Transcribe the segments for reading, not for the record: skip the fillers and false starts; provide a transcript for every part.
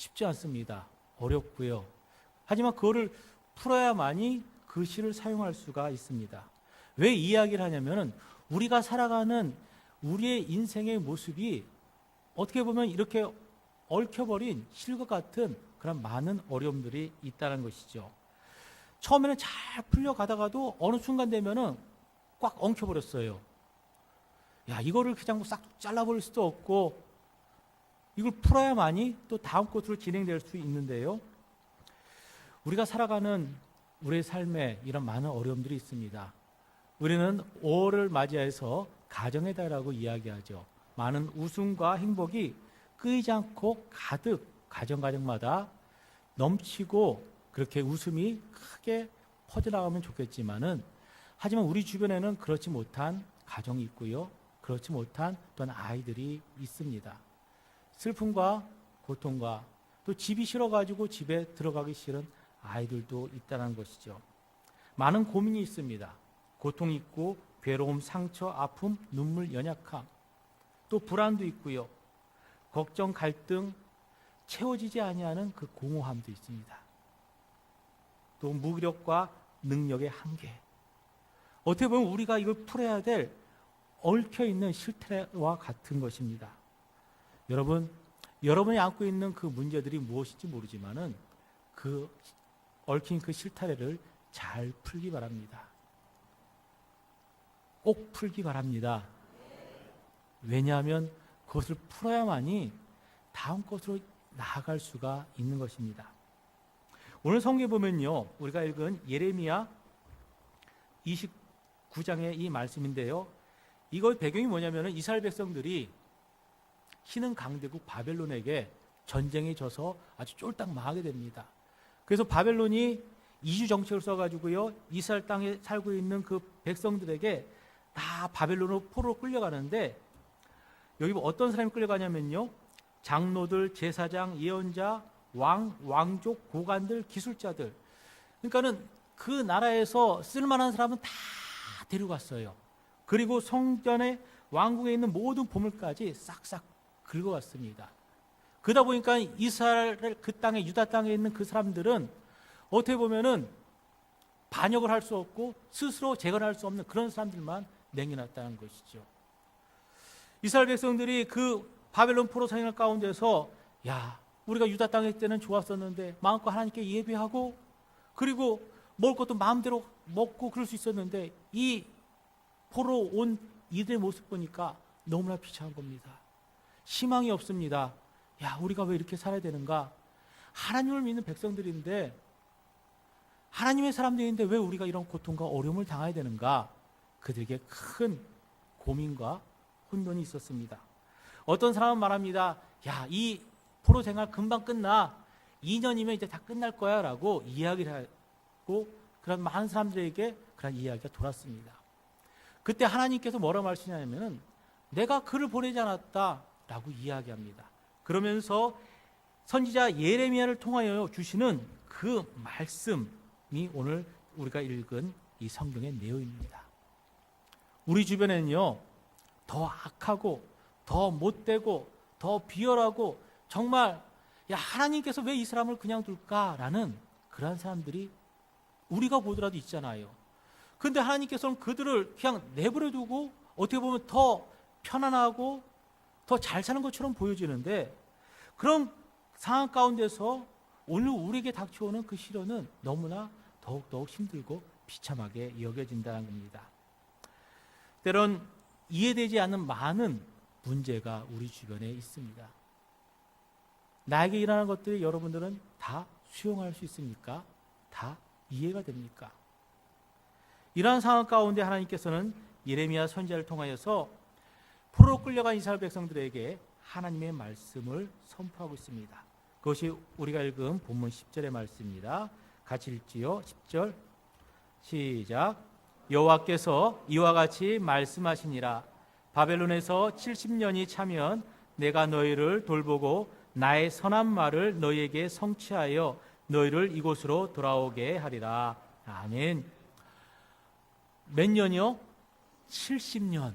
쉽지 않습니다. 어렵고요. 하지만 그거를 풀어야만이 그 시를 사용할 수가 있습니다. 왜 이야기를 하냐면은 우리가 살아가는 우리의 인생의 모습이 어떻게 보면 이렇게 얽혀버린 실과 같은 그런 많은 어려움들이 있다는 것이죠. 처음에는 잘 풀려가다가도 어느 순간 되면은 꽉 엉켜버렸어요. 야, 이거를 그냥 싹 잘라버릴 수도 없고 이걸 풀어야만이 또 다음 곳으로 진행될 수 있는데요. 우리가 살아가는 우리의 삶에 이런 많은 어려움들이 있습니다. 우리는 5월을 맞이해서 가정의 달이라고 이야기하죠. 많은 웃음과 행복이 끊이지 않고 가득 가정마다 넘치고 그렇게 웃음이 크게 퍼져나가면 좋겠지만은 하지만 우리 주변에는 그렇지 못한 가정이 있고요. 그렇지 못한 또한 아이들이 있습니다. 슬픔과 고통과 또 집이 싫어가지고 집에 들어가기 싫은 아이들도 있다는 것이죠. 많은 고민이 있습니다. 고통이 있고 괴로움, 상처, 아픔, 눈물, 연약함 또 불안도 있고요. 걱정, 갈등, 채워지지 아니하는 그 공허함도 있습니다. 또 무력과 능력의 한계. 어떻게 보면 우리가 이걸 풀어야 될 얽혀있는 실태와 같은 것입니다. 여러분이 안고 있는 그 문제들이 무엇인지 모르지만은 그 얽힌 그 실타래를 잘 풀기 바랍니다. 꼭 풀기 바랍니다. 왜냐하면 그것을 풀어야만이 다음 것으로 나아갈 수가 있는 것입니다. 오늘 성경에 보면요, 우리가 읽은 예레미야 29장의 이 말씀인데요. 이거 배경이 뭐냐면은 이스라엘 백성들이 신흥 강대국 바벨론에게 전쟁에 져서 아주 쫄딱 망하게 됩니다. 그래서 바벨론이 이주 정책을 써가지고요, 이스라엘 땅에 살고 있는 그 백성들에게 다 바벨론으로 포로로 끌려가는데, 여기 어떤 사람이 끌려가냐면요, 장로들, 제사장, 예언자, 왕족, 고관들, 기술자들. 그러니까는 그 나라에서 쓸만한 사람은 다 데려갔어요. 그리고 성전에 왕궁에 있는 모든 보물까지 싹싹 긁어왔습니다. 그러다 보니까 이스라엘 그 땅에, 유다 땅에 있는 그 사람들은 어떻게 보면은 반역을 할 수 없고 스스로 재건할 수 없는 그런 사람들만 남겨놨다는 것이죠. 이스라엘 백성들이 그 바벨론 포로 생활 가운데서, 야, 우리가 유다 땅에 있을 때는 좋았었는데 마음껏 하나님께 예배하고 그리고 먹을 것도 마음대로 먹고 그럴 수 있었는데 이 포로 온 이들의 모습 보니까 너무나 비참한 겁니다. 희망이 없습니다. 야, 우리가 왜 이렇게 살아야 되는가? 하나님을 믿는 백성들인데, 하나님의 사람들인데 왜 우리가 이런 고통과 어려움을 당해야 되는가? 그들에게 큰 고민과 혼돈이 있었습니다. 어떤 사람은 말합니다. 야, 이 포로 생활 금방 끝나. 2년이면 이제 다 끝날 거야 라고 이야기를 하고, 그런 많은 사람들에게 그런 이야기가 돌았습니다. 그때 하나님께서 뭐라고 말씀하시냐면은 내가 그를 보내지 않았다 라고 이야기합니다. 그러면서 선지자 예레미야를 통하여 주시는 그 말씀이 오늘 우리가 읽은 이 성경의 내용입니다. 우리 주변에는요, 더 악하고 더 못되고 더 비열하고 정말, 야, 하나님께서 왜 이 사람을 그냥 둘까라는 그런 사람들이 우리가 보더라도 있잖아요. 그런데 하나님께서는 그들을 그냥 내버려 두고 어떻게 보면 더 편안하고 더 잘 사는 것처럼 보여지는데, 그런 상황 가운데서 오늘 우리에게 닥쳐오는 그 시련은 너무나 더욱더욱 힘들고 비참하게 여겨진다는 겁니다. 때론 이해되지 않는 많은 문제가 우리 주변에 있습니다. 나에게 일어나는 것들이 여러분들은 다 수용할 수 있습니까? 다 이해가 됩니까? 이러한 상황 가운데 하나님께서는 예레미야 선지자를 통하여서 포로로 끌려간 이스라엘 백성들에게 하나님의 말씀을 선포하고 있습니다. 그것이 우리가 읽은 본문 10절의 말씀입니다. 같이 읽지요. 10절 시작. 여호와께서 이와 같이 말씀하시니라. 바벨론에서 70년이 차면 내가 너희를 돌보고 나의 선한 말을 너희에게 성취하여 너희를 이곳으로 돌아오게 하리라. 아멘. 몇 년이요? 70년.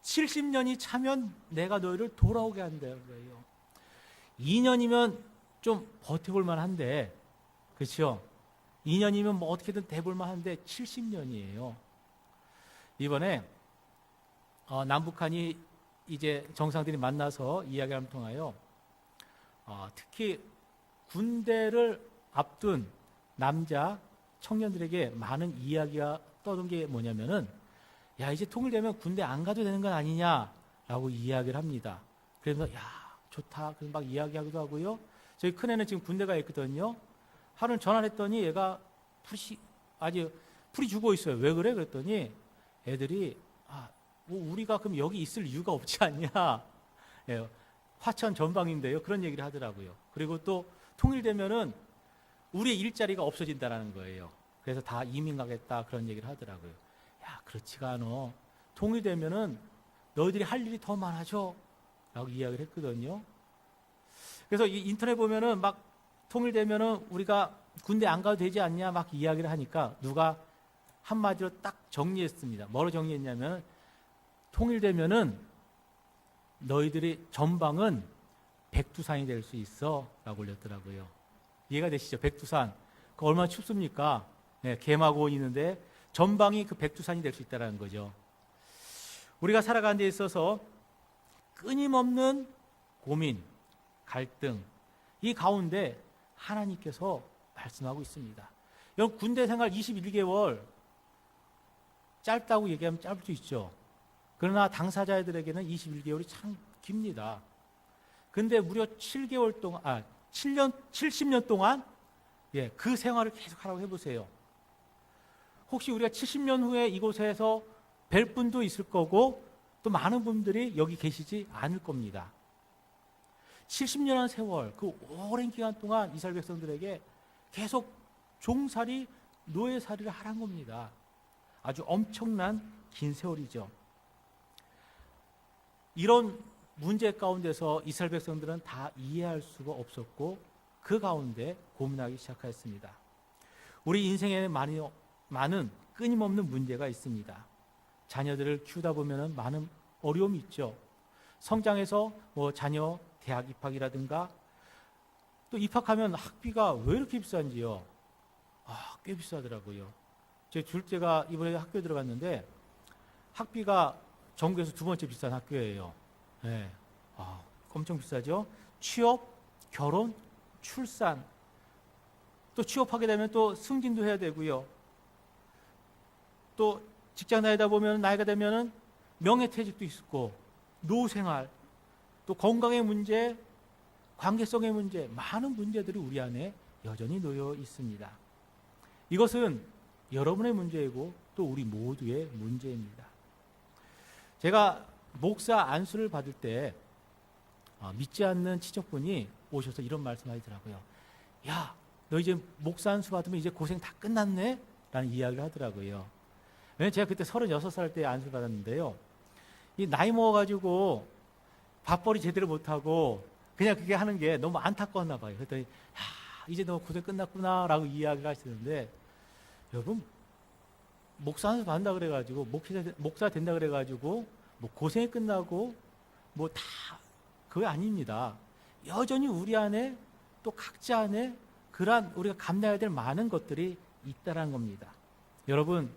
70년이 차면 내가 너희를 돌아오게 한다는 거예요. 2년이면 좀 버텨볼 만한데, 그렇죠? 2년이면 뭐 어떻게든 돼볼 만한데 70년이에요. 이번에 남북한이 이제 정상들이 만나서 이야기를 통하여 특히 군대를 앞둔 남자 청년들에게 많은 이야기가 떠든 게 뭐냐면은, 야, 이제 통일되면 군대 안 가도 되는 건 아니냐라고 이야기를 합니다. 그래서 야, 좋다. 그래서 막 이야기하기도 하고요. 저희 큰애는 지금 군대가 있거든요. 하루는 전화를 했더니 얘가 풀이 죽어 있어요. 왜 그래? 그랬더니 애들이 뭐 우리가 그럼 여기 있을 이유가 없지 않냐. 예, 화천 전방인데요. 그런 얘기를 하더라고요. 그리고 또 통일되면은 우리의 일자리가 없어진다라는 거예요. 그래서 다 이민 가겠다 그런 얘기를 하더라고요. 야, 그렇지가 않아. 통일되면은 너희들이 할 일이 더 많아져 라고 이야기를 했거든요. 그래서 이 인터넷 보면은 막 통일되면은 우리가 군대 안 가도 되지 않냐 막 이야기를 하니까 누가 한마디로 딱 정리했습니다. 뭐로 정리했냐면, 통일되면은 너희들이 전방은 백두산이 될 수 있어 라고 올렸더라고요. 이해가 되시죠? 백두산. 그 얼마나 춥습니까? 네, 개마고 있는데 전방이 그 백두산이 될 수 있다는 거죠. 우리가 살아가는 데 있어서 끊임없는 고민, 갈등, 이 가운데 하나님께서 말씀하고 있습니다. 여러분, 군대 생활 21개월 짧다고 얘기하면 짧을 수 있죠. 그러나 당사자들에게는 21개월이 참 깁니다. 근데 무려 7개월 동안, 70년 동안 그 생활을 계속 하라고 해보세요. 혹시 우리가 70년 후에 이곳에서 뵐 분도 있을 거고 또 많은 분들이 여기 계시지 않을 겁니다. 70년의 세월, 그 오랜 기간 동안 이스라엘 백성들에게 계속 종살이, 노예살이를 하란 겁니다. 아주 엄청난 긴 세월이죠. 이런 문제 가운데서 이스라엘 백성들은 다 이해할 수가 없었고 그 가운데 고민하기 시작했습니다. 우리 인생에 많은 끊임없는 문제가 있습니다. 자녀들을 키우다 보면 많은 어려움이 있죠. 성장해서 자녀 대학 입학이라든가, 또 입학하면 학비가 왜 이렇게 비싼지요? 꽤 비싸더라고요. 제 둘째가 이번에 학교에 들어갔는데 학비가 전국에서 두 번째 비싼 학교예요. 네. 엄청 비싸죠. 취업, 결혼, 출산, 또 취업하게 되면 또 승진도 해야 되고요. 또 직장 다니다 보면 나이가 되면은 명예퇴직도 있고, 노후생활, 또 건강의 문제, 관계성의 문제, 많은 문제들이 우리 안에 여전히 놓여 있습니다. 이것은 여러분의 문제이고 또 우리 모두의 문제입니다. 제가 목사 안수를 받을 때 믿지 않는 친척분이 오셔서 이런 말씀하시더라고요. 야, 너 이제 목사 안수 받으면 이제 고생 다 끝났네? 라는 이야기를 하더라고요. 왜냐면 제가 그때 36살 때 안수를 받았는데요. 이 나이 먹어가지고 밥벌이 제대로 못하고 그냥 그게 하는 게 너무 안타까웠나 봐요. 그랬더니 이제 너 고생 끝났구나 라고 이야기를 하시는데, 여러분, 목사 안수 받는다 그래가지고 목사 된다 그래가지고 뭐 고생이 끝나고 뭐 다 그게 아닙니다. 여전히 우리 안에 또 각자 안에 그러한 우리가 감내해야 될 많은 것들이 있다는 겁니다. 여러분,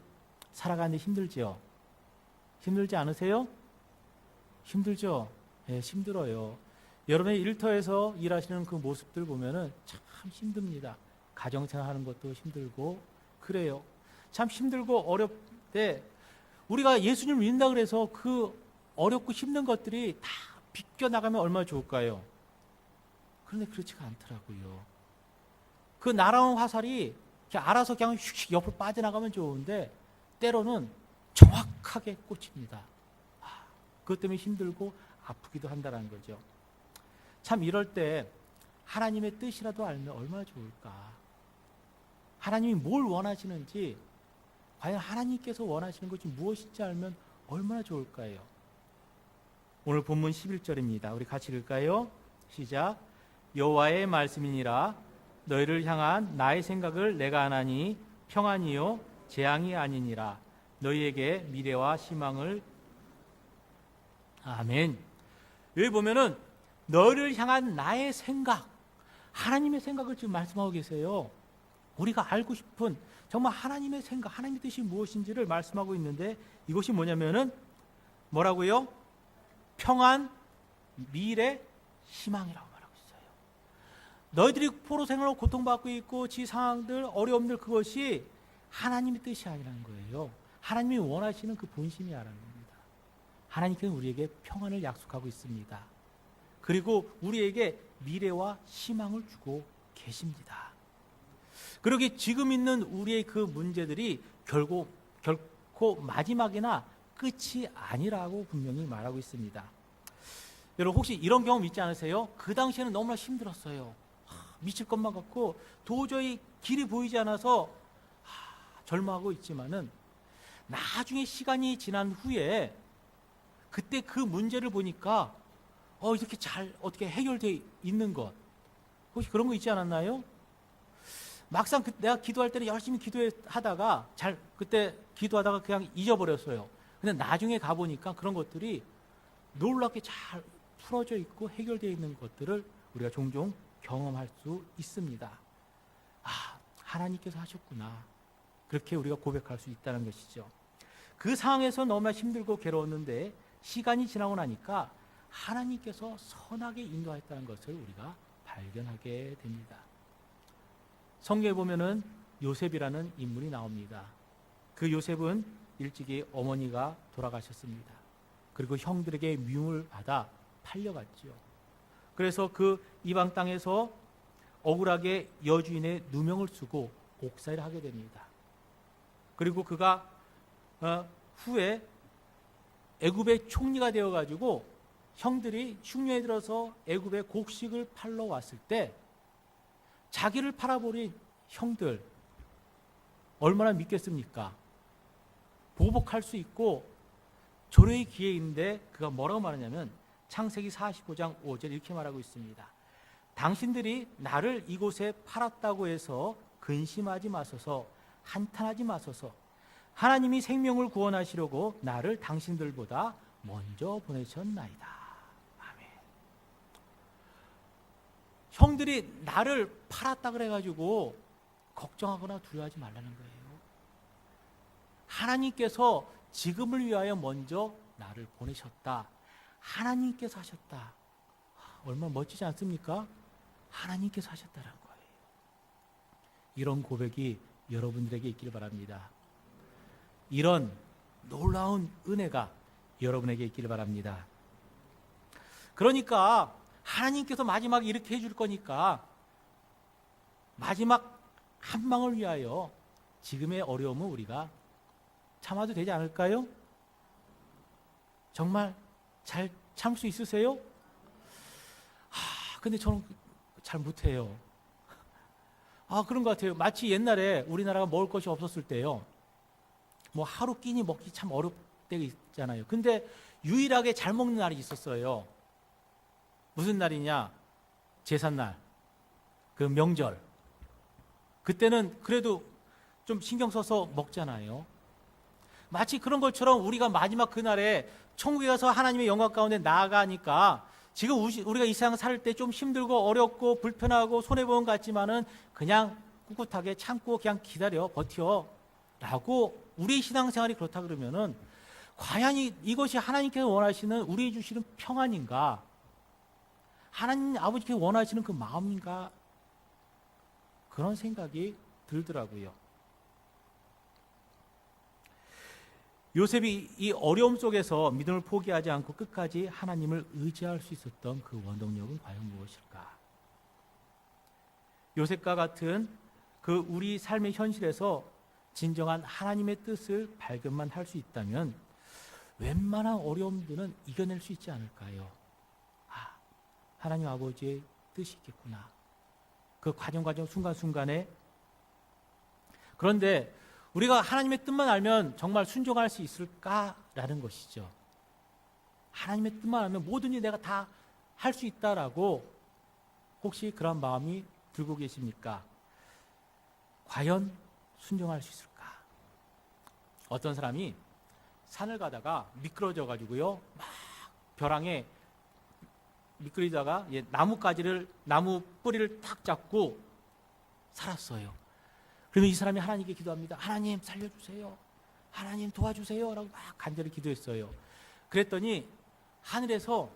살아가는데 힘들지요? 힘들지 않으세요? 힘들죠? 네, 힘들어요. 여러분의 일터에서 일하시는 그 모습들 보면은 참 힘듭니다. 가정생활하는 것도 힘들고 그래요. 참 힘들고 어렵대. 우리가 예수님을 믿는다 그래서 그 어렵고 힘든 것들이 다 비껴나가면 얼마나 좋을까요? 그런데 그렇지가 않더라고요. 그 날아온 화살이 그냥 알아서 그냥 휙휙 옆으로 빠져나가면 좋은데 때로는 정확하게 꽂힙니다. 그것 때문에 힘들고 아프기도 한다는 거죠. 참 이럴 때 하나님의 뜻이라도 알면 얼마나 좋을까. 하나님이 뭘 원하시는지, 과연 하나님께서 원하시는 것이 무엇인지 알면 얼마나 좋을까요? 오늘 본문 11절입니다. 우리 같이 읽을까요? 시작. 여호와의 말씀이니라. 너희를 향한 나의 생각을 내가 아나니 평안이요 재앙이 아니니라. 너희에게 미래와 희망을. 아멘. 여기 보면은 너희를 향한 나의 생각, 하나님의 생각을 지금 말씀하고 계세요. 우리가 알고 싶은 정말 하나님의 생각, 하나님의 뜻이 무엇인지를 말씀하고 있는데 이것이 뭐냐면은 뭐라고요? 평안, 미래, 희망이라고 말하고 있어요. 너희들이 포로 생활로 고통받고 있고 지 상황들, 어려움들 그것이 하나님의 뜻이 아니라는 거예요. 하나님이 원하시는 그 본심이라는 겁니다. 하나님께서는 우리에게 평안을 약속하고 있습니다. 그리고 우리에게 미래와 희망을 주고 계십니다. 그러기에 지금 있는 우리의 그 문제들이 결코 마지막이나 끝이 아니라고 분명히 말하고 있습니다. 여러분 혹시 이런 경험 있지 않으세요? 그 당시에는 너무나 힘들었어요. 미칠 것만 같고 도저히 길이 보이지 않아서 절망하고 있지만은 나중에 시간이 지난 후에 그때 그 문제를 보니까 이렇게 잘 어떻게 해결되어 있는 것, 혹시 그런 거 있지 않았나요? 막상 내가 기도할 때는 열심히 기도하다가 그때 기도하다가 그냥 잊어버렸어요. 근데 나중에 가보니까 그런 것들이 놀랍게 잘 풀어져 있고 해결되어 있는 것들을 우리가 종종 경험할 수 있습니다. 하나님께서 하셨구나. 그렇게 우리가 고백할 수 있다는 것이죠. 그 상황에서 너무나 힘들고 괴로웠는데 시간이 지나고 나니까 하나님께서 선하게 인도하였다는 것을 우리가 발견하게 됩니다. 성경에 보면은 요셉이라는 인물이 나옵니다. 그 요셉은 일찍이 어머니가 돌아가셨습니다. 그리고 형들에게 미움을 받아 팔려갔죠. 그래서 그 이방 땅에서 억울하게 여주인의 누명을 쓰고 옥살이를 하게 됩니다. 그리고 그가 후에 애굽의 총리가 되어가지고 형들이 흉년에 들어서 애굽의 곡식을 팔러 왔을 때 자기를 팔아버린 형들 얼마나 믿겠습니까? 보복할 수 있고 조례의 기회인데 그가 뭐라고 말하냐면 창세기 45장 5절 이렇게 말하고 있습니다. 당신들이 나를 이곳에 팔았다고 해서 근심하지 마소서, 한탄하지 마소서. 하나님이 생명을 구원하시려고 나를 당신들보다 먼저 보내셨나이다. 아멘. 형들이 나를 팔았다 그래가지고 걱정하거나 두려워하지 말라는 거예요. 하나님께서 지금을 위하여 먼저 나를 보내셨다. 하나님께서 하셨다. 얼마나 멋지지 않습니까? 하나님께서 하셨다는 거예요. 이런 고백이 여러분들에게 있기를 바랍니다. 이런 놀라운 은혜가 여러분에게 있기를 바랍니다. 그러니까 하나님께서 마지막에 이렇게 해줄 거니까 마지막 한 방을 위하여 지금의 어려움은 우리가 참아도 되지 않을까요? 정말 잘 참을 수 있으세요? 근데 저는 잘 못해요. 그런 것 같아요. 마치 옛날에 우리나라가 먹을 것이 없었을 때요. 뭐 하루 끼니 먹기 참 어렵 때가 있잖아요. 근데 유일하게 잘 먹는 날이 있었어요. 무슨 날이냐? 제삿날. 그 명절. 그때는 그래도 좀 신경 써서 먹잖아요. 마치 그런 것처럼 우리가 마지막 그날에 천국에 가서 하나님의 영광 가운데 나아가니까 지금 우리가 이 세상 살 때 좀 힘들고 어렵고 불편하고 손해보는 것 같지만은 그냥 꿋꿋하게 참고 그냥 기다려 버텨 라고 우리의 신앙생활이 그렇다 그러면은 과연 이것이 하나님께서 원하시는 우리의 주시는 평안인가? 하나님 아버지께서 원하시는 그 마음인가? 그런 생각이 들더라고요. 요셉이 이 어려움 속에서 믿음을 포기하지 않고 끝까지 하나님을 의지할 수 있었던 그 원동력은 과연 무엇일까? 요셉과 같은 그 우리 삶의 현실에서 진정한 하나님의 뜻을 발견만 할 수 있다면 웬만한 어려움들은 이겨낼 수 있지 않을까요? 하나님 아버지의 뜻이 있겠구나. 그 과정 순간순간에. 그런데 우리가 하나님의 뜻만 알면 정말 순종할 수 있을까라는 것이죠. 하나님의 뜻만 알면 뭐든지 내가 다 할 수 있다라고 혹시 그런 마음이 들고 계십니까? 과연 순종할 수 있을까? 어떤 사람이 산을 가다가 미끄러져 가지고요, 막 벼랑에 미끄러지다가 나무 뿌리를 탁 잡고 살았어요. 그러면 이 사람이 하나님께 기도합니다. 하나님 살려주세요. 하나님 도와주세요. 라고 막 간절히 기도했어요. 그랬더니 하늘에서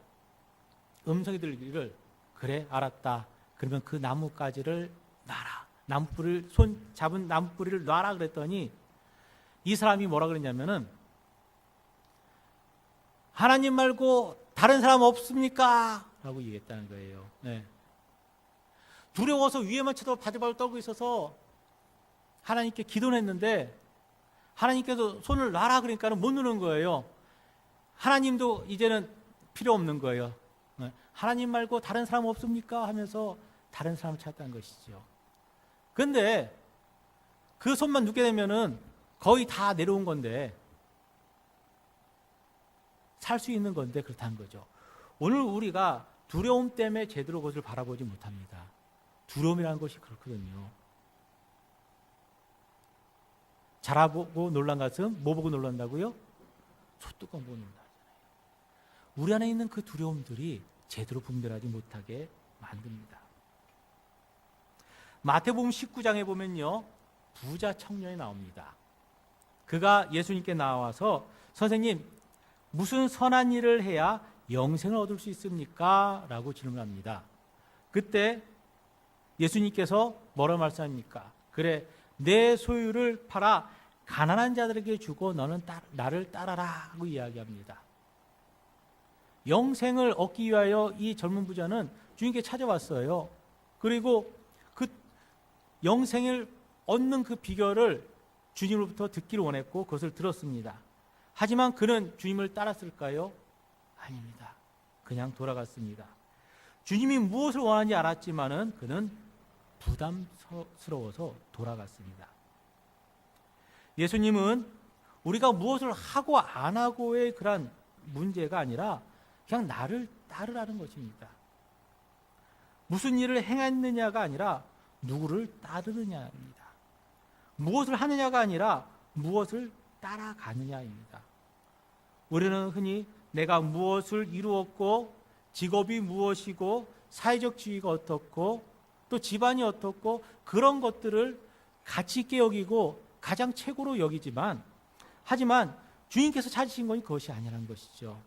음성이 들리기를 그래 알았다. 그러면 그 나뭇가지를 놔라. 손 잡은 나무 뿌리를 놔라 그랬더니 이 사람이 뭐라 그랬냐면은 하나님 말고 다른 사람 없습니까? 라고 얘기했다는 거예요. 네. 두려워서 위에만 쳐다보고 바들바들 떨고 있어서 하나님께 기도를 했는데 하나님께서 손을 놔라 그러니까는 못 누는 거예요. 하나님도 이제는 필요 없는 거예요. 네. 하나님 말고 다른 사람 없습니까? 하면서 다른 사람을 찾았다는 것이죠. 그런데 그 손만 눕게 되면은 거의 다 내려온 건데 살 수 있는 건데 그렇다는 거죠. 오늘 우리가 두려움 때문에 제대로 그것을 바라보지 못합니다. 두려움이라는 것이 그렇거든요. 자라보고 놀란 가슴, 뭐 보고 놀란다고요? 소뚜껑 보고 놀란다잖아요. 우리 안에 있는 그 두려움들이 제대로 분별하지 못하게 만듭니다. 마태복음 19장에 보면요, 부자 청년이 나옵니다. 그가 예수님께 나와서 선생님, 무슨 선한 일을 해야 영생을 얻을 수 있습니까? 라고 질문합니다. 그때 예수님께서 뭐라 말씀합니까? 그래, 내 소유를 팔아 가난한 자들에게 주고 너는 나를 따라라 하고 이야기합니다. 영생을 얻기 위하여 이 젊은 부자는 주님께 찾아왔어요. 그리고 그 영생을 얻는 그 비결을 주님으로부터 듣기를 원했고 그것을 들었습니다. 하지만 그는 주님을 따랐을까요? 아닙니다. 그냥 돌아갔습니다. 주님이 무엇을 원하는지 알았지만은 그는 부담스러워서 돌아갔습니다. 예수님은 우리가 무엇을 하고 안 하고의 그런 문제가 아니라 그냥 나를 따르라는 것입니다. 무슨 일을 행했느냐가 아니라 누구를 따르느냐입니다. 무엇을 하느냐가 아니라 무엇을 따라가느냐입니다. 우리는 흔히 내가 무엇을 이루었고 직업이 무엇이고 사회적 지위가 어떻고 또 집안이 어떻고 그런 것들을 가치 있게 여기고 가장 최고로 여기지만 하지만 주님께서 찾으신 건 그것이 아니라는 것이죠.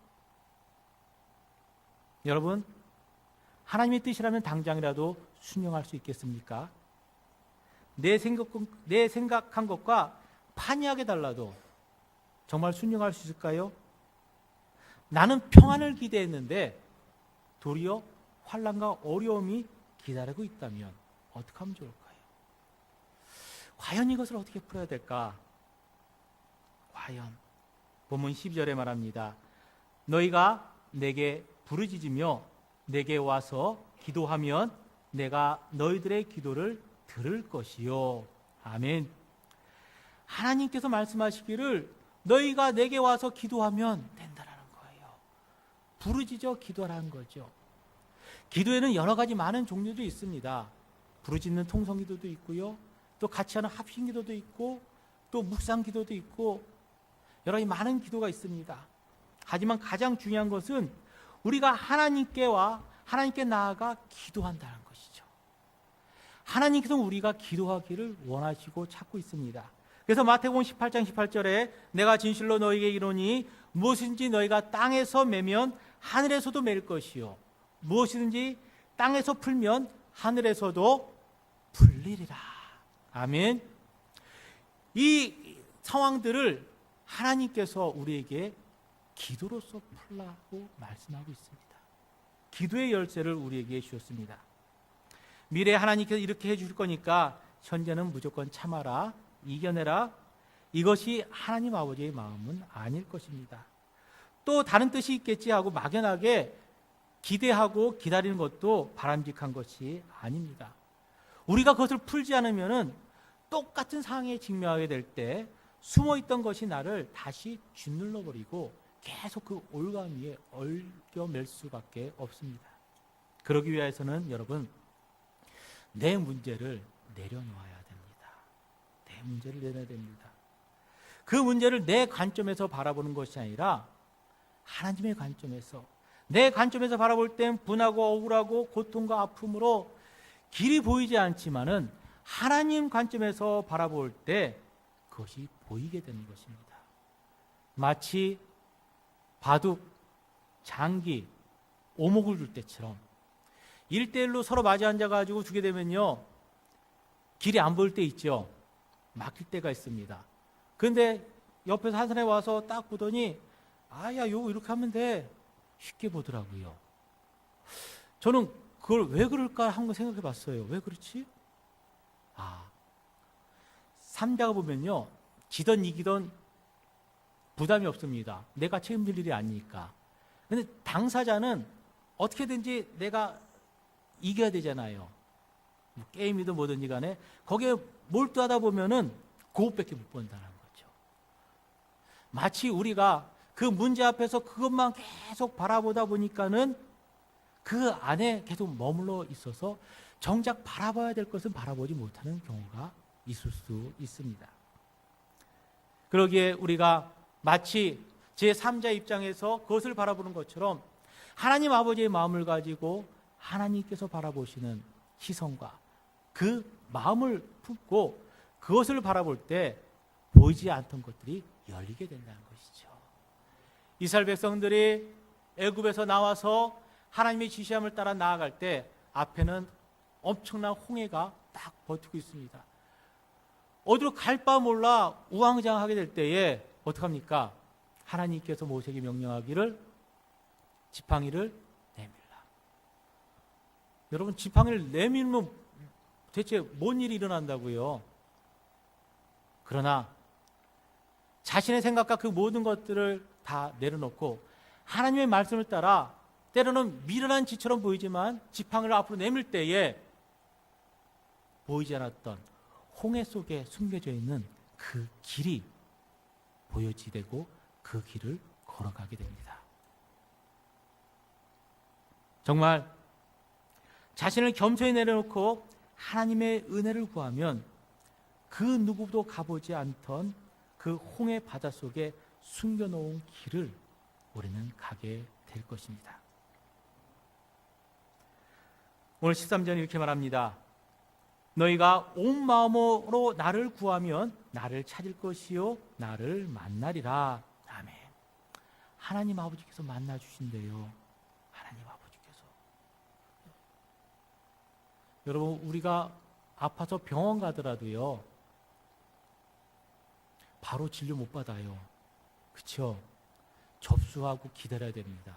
여러분, 하나님의 뜻이라면 당장이라도 순종할 수 있겠습니까? 내 생각한 것과 판이하게 달라도 정말 순종할 수 있을까요? 나는 평안을 기대했는데 도리어 환난과 어려움이 기다리고 있다면 어떻게 하면 좋을까요? 과연 이것을 어떻게 풀어야 될까? 과연 본문 12절에 말합니다. 너희가 내게 부르짖으며 내게 와서 기도하면 내가 너희들의 기도를 들을 것이요. 아멘. 하나님께서 말씀하시기를 너희가 내게 와서 기도하면 된다라는 거예요. 부르짖어 기도하라는 거죠. 기도에는 여러 가지 많은 종류도 있습니다. 부르짖는 통성기도도 있고요. 또 같이 하는 합심기도도 있고 또 묵상기도도 있고 여러 가지 많은 기도가 있습니다. 하지만 가장 중요한 것은 우리가 하나님께 나아가 기도한다는 것이죠. 하나님께서 우리가 기도하기를 원하시고 찾고 있습니다. 그래서 마태복음 18장 18절에 내가 진실로 너희에게 이르노니 무엇인지 너희가 땅에서 매면 하늘에서도 맬 것이요 무엇이든지 땅에서 풀면 하늘에서도 풀리리라. 아멘. 이 상황들을 하나님께서 우리에게 기도로서 풀라고 말씀하고 있습니다. 기도의 열쇠를 우리에게 주셨습니다. 미래에 하나님께서 이렇게 해줄 거니까 현재는 무조건 참아라, 이겨내라. 이것이 하나님 아버지의 마음은 아닐 것입니다. 또 다른 뜻이 있겠지 하고 막연하게 기대하고 기다리는 것도 바람직한 것이 아닙니다. 우리가 그것을 풀지 않으면 똑같은 상황에 직면하게 될 때 숨어있던 것이 나를 다시 짓눌러버리고 계속 그 올가미 위에 얽혀맬 수밖에 없습니다. 그러기 위해서는 여러분 내 문제를 내려놓아야 됩니다. 내 문제를 내려야 됩니다. 그 문제를 내 관점에서 바라보는 것이 아니라 하나님의 관점에서 내 관점에서 바라볼 땐 분하고 억울하고 고통과 아픔으로 길이 보이지 않지만은 하나님 관점에서 바라볼 때 그것이 보이게 되는 것입니다. 마치 바둑, 장기, 오목을 둘 때처럼 1대1로 서로 마주 앉아가지고 두게 되면요, 길이 안 보일 때 있죠. 막힐 때가 있습니다. 그런데 옆에서 한 사람이 와서 딱 보더니 야, 요거 이렇게 하면 돼. 쉽게 보더라고요. 저는 그걸 왜 그럴까 한번 생각해 봤어요. 왜 그렇지? 삼자가 보면요, 지던 이기던 부담이 없습니다. 내가 책임질 일이 아니니까. 근데 당사자는 어떻게든지 내가 이겨야 되잖아요. 뭐 게임이든 뭐든지 간에 거기에 몰두하다 보면은 그것밖에 못 본다는 거죠. 마치 우리가 그 문제 앞에서 그것만 계속 바라보다 보니까는 그 안에 계속 머물러 있어서 정작 바라봐야 될 것은 바라보지 못하는 경우가 있을 수 있습니다. 그러기에 우리가 마치 제3자 입장에서 그것을 바라보는 것처럼 하나님 아버지의 마음을 가지고 하나님께서 바라보시는 시선과 그 마음을 품고 그것을 바라볼 때 보이지 않던 것들이 열리게 된다는 것이죠. 이스라엘 백성들이 애굽에서 나와서 하나님의 지시함을 따라 나아갈 때 앞에는 엄청난 홍해가 딱 버티고 있습니다. 어디로 갈 바 몰라 우왕좌왕하게 될 때에 어떡합니까? 하나님께서 모세에게 명령하기를 지팡이를 내밀라. 여러분, 지팡이를 내밀면 대체 뭔 일이 일어난다고요? 그러나 자신의 생각과 그 모든 것들을 다 내려놓고 하나님의 말씀을 따라 때로는 미련한 지처럼 보이지만 지팡이를 앞으로 내밀 때에 보이지 않았던 홍해 속에 숨겨져 있는 그 길이 보여지되고 그 길을 걸어가게 됩니다. 정말 자신을 겸손히 내려놓고 하나님의 은혜를 구하면 그 누구도 가보지 않던 그 홍해 바다 속에 숨겨놓은 길을 우리는 가게 될 것입니다. 오늘 13절은 이렇게 말합니다. 너희가 온 마음으로 나를 구하면 나를 찾을 것이요 나를 만나리라. 아멘. 하나님 아버지께서 만나 주신대요. 하나님 아버지께서. 여러분, 우리가 아파서 병원 가더라도요, 바로 진료 못 받아요. 그렇죠? 접수하고 기다려야 됩니다.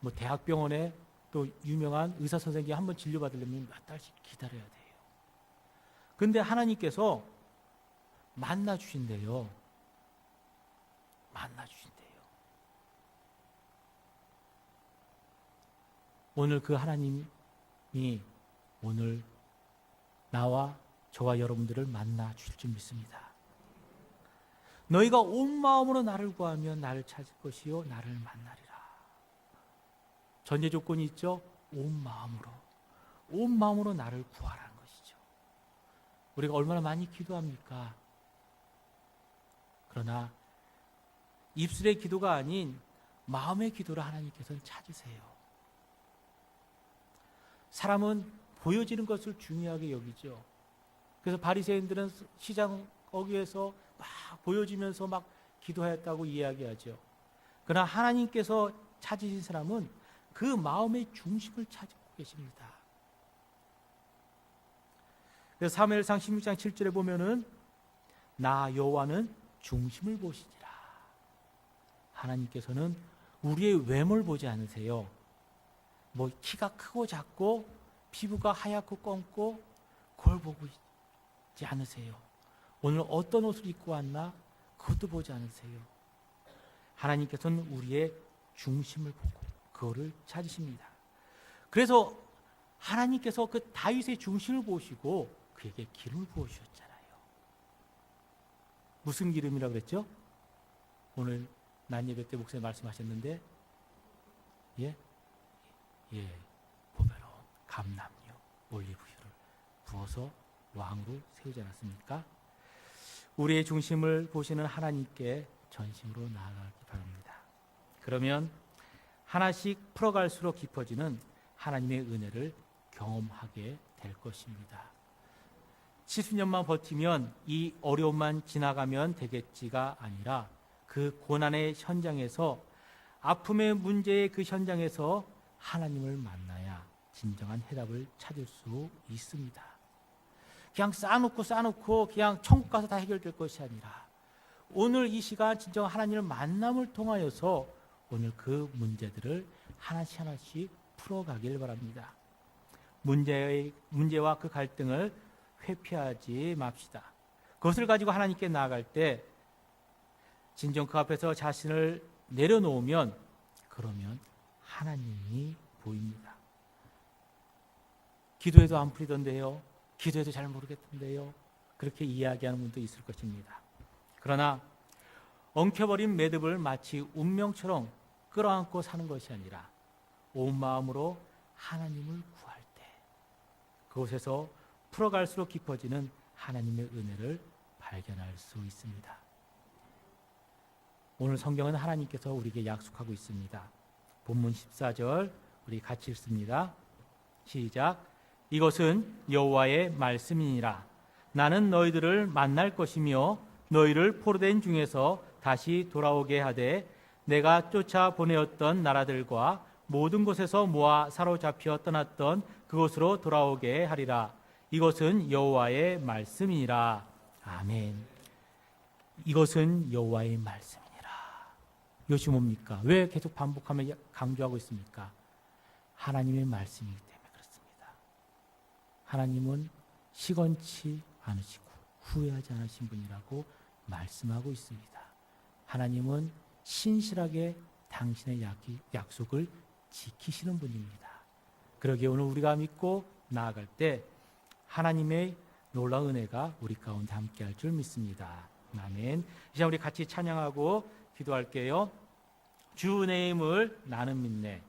뭐 대학병원에 또 유명한 의사 선생님이 한번 진료받으려면 몇 달씩 기다려야 돼요. 근데 하나님께서 만나 주신대요. 만나 주신대요. 오늘 그 하나님이 오늘 나와 저와 여러분들을 만나 주실 줄 믿습니다. 너희가 온 마음으로 나를 구하면 나를 찾을 것이요 나를 만나리라. 전제 조건이 있죠. 온 마음으로 나를 구하라는 것이죠. 우리가 얼마나 많이 기도합니까? 그러나 입술의 기도가 아닌 마음의 기도를 하나님께서는 찾으세요. 사람은 보여지는 것을 중요하게 여기죠. 그래서 바리새인들은 시장 거기에서 막 보여지면서 막 기도하였다고 이야기하죠. 그러나 하나님께서 찾으신 사람은 그 마음의 중심을 찾고 계십니다. 그래서 사무엘상 16장 7절에 보면은 나 여호와는 중심을 보시니라. 하나님께서는 우리의 외모를 보지 않으세요. 뭐 키가 크고 작고 피부가 하얗고 검고 그걸 보고 있지 않으세요. 오늘 어떤 옷을 입고 왔나 그것도 보지 않으세요. 하나님께서는 우리의 중심을 보고 그거를 찾으십니다. 그래서 하나님께서 그 다윗의 중심을 보시고 그에게 기름을 부어주셨잖아요. 무슨 기름이라고 그랬죠? 오늘 난 예배 때 목사님 말씀하셨는데 보배로운 감람유 올리브유를 부어서 왕으로 세우지 않았습니까? 우리의 중심을 보시는 하나님께 전심으로 나아가기 바랍니다. 그러면 하나씩 풀어갈수록 깊어지는 하나님의 은혜를 경험하게 될 것입니다. 70년만 버티면 이 어려움만 지나가면 되겠지가 아니라 그 고난의 현장에서, 아픔의 문제의 그 현장에서 하나님을 만나야 진정한 해답을 찾을 수 있습니다. 그냥 쌓아놓고 그냥 천국 가서 다 해결될 것이 아니라 오늘 이 시간 진정 하나님을 만남을 통하여서 오늘 그 문제들을 하나씩 풀어가길 바랍니다. 문제와 그 갈등을 회피하지 맙시다. 그것을 가지고 하나님께 나아갈 때 진정 그 앞에서 자신을 내려놓으면, 그러면 하나님이 보입니다. 기도해도 안 풀리던데요, 기도해도 잘 모르겠던데요, 그렇게 이야기하는 분도 있을 것입니다. 그러나 엉켜버린 매듭을 마치 운명처럼 끌어안고 사는 것이 아니라 온 마음으로 하나님을 구할 때 그곳에서 풀어갈수록 깊어지는 하나님의 은혜를 발견할 수 있습니다. 오늘 성경은 하나님께서 우리에게 약속하고 있습니다. 본문 14절 우리 같이 읽습니다. 시작. 이것은 여호와의 말씀이니라. 나는 너희들을 만날 것이며 너희를 포로된 중에서 다시 돌아오게 하되 내가 쫓아 보내었던 나라들과 모든 곳에서 모아 사로잡혀 떠났던 그곳으로 돌아오게 하리라. 이것은 여호와의 말씀이니라. 아멘. 이것은 여호와의 말씀이니라. 이것이 뭡니까? 왜 계속 반복하며 강조하고 있습니까? 하나님의 말씀이기 때문에 그렇습니다. 하나님은 시건치 않으시고 후회하지 않으신 분이라고 말씀하고 있습니다. 하나님은 신실하게 당신의 약속을 지키시는 분입니다. 그러기에 오늘 우리가 믿고 나아갈 때 하나님의 놀라운 은혜가 우리 가운데 함께할 줄 믿습니다. 아멘. 이제 우리 같이 찬양하고 기도할게요. 주 은혜임을 나는 믿네.